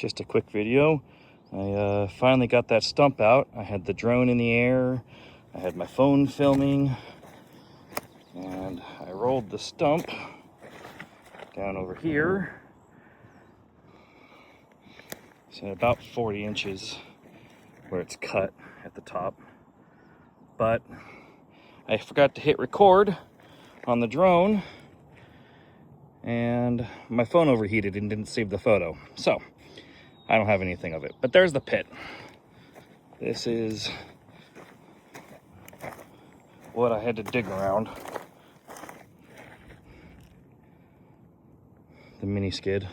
Just a quick video. I finally got that stump out. I had the drone in the air, I had my phone filming, and I rolled the stump down over here. It's at about 40 inches where it's cut at the top. But I forgot to hit record on the drone, and my phone overheated and didn't save the photo. So I don't have anything of it. But there's the pit. This is what I had to dig around. The mini skid.